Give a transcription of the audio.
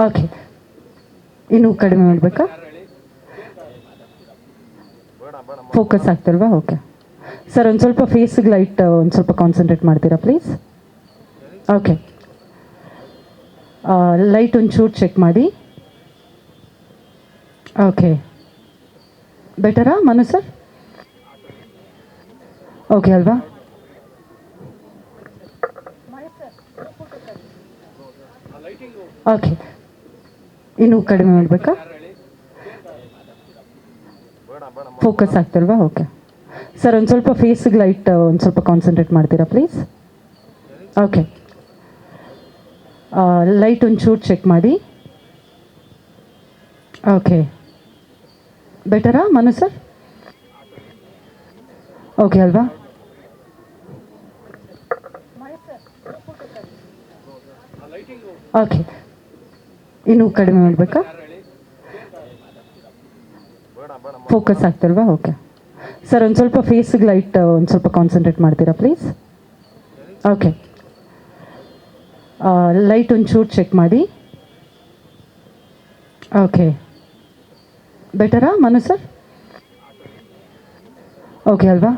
Okay, ಇನ್ನೂ ಕಡಿಮೆ ಮಾಡಬೇಕಾ? ಫೋಕಸ್ ಆಗ್ತಿಲ್ವಾ? ಓಕೆ ಸರ್, ಒಂದು ಸ್ವಲ್ಪ ಫೇಸಿಗೆ ಲೈಟ್ ಒಂದು ಸ್ವಲ್ಪ ಕಾನ್ಸಂಟ್ರೇಟ್ ಮಾಡ್ತೀರಾ ಪ್ಲೀಸ್? ಓಕೆ, ಲೈಟ್ ಒಂಚೂರು ಚೆಕ್ ಮಾಡಿ. ಓಕೆ, ಬೆಟರಾ ಮನು ಸರ್? ಓಕೆ ಅಲ್ವಾ? ಓಕೆ, ಇನ್ನೂ ಕಡಿಮೆ ಮಾಡಬೇಕಾ? ಫೋಕಸ್ ಆಗ್ತಿಲ್ವಾ? ಓಕೆ ಸರ್, ಒಂದು ಸ್ವಲ್ಪ ಫೇಸಿಗೆ ಲೈಟ್ ಒಂದು ಸ್ವಲ್ಪ ಕಾನ್ಸಂಟ್ರೇಟ್ ಮಾಡ್ತೀರಾ ಪ್ಲೀಸ್? ಓಕೆ, ಲೈಟ್ ಒಂಚೂರು ಚೆಕ್ ಮಾಡಿ. ಓಕೆ, ಬೆಟರಾ ಮನು ಸರ್? ಓಕೆ ಅಲ್ವಾ? ಓಕೆ, ಇನ್ನೂ ಕಡಿಮೆ ಮಾಡಬೇಕಾ? ಫೋಕಸ್ ಆಗ್ತಿಲ್ವಾ? ಓಕೆ ಸರ್, ಒಂದು ಸ್ವಲ್ಪ ಫೇಸಿಗೆ ಲೈಟ್ ಒಂದು ಸ್ವಲ್ಪ ಕಾನ್ಸಂಟ್ರೇಟ್ ಮಾಡ್ತೀರಾ ಪ್ಲೀಸ್? ಓಕೆ, ಲೈಟ್ ಒಂಚೂರು ಚೆಕ್ ಮಾಡಿ. ಓಕೆ, ಬೆಟರಾ ಮನು ಸರ್? ಓಕೆ ಅಲ್ವಾ?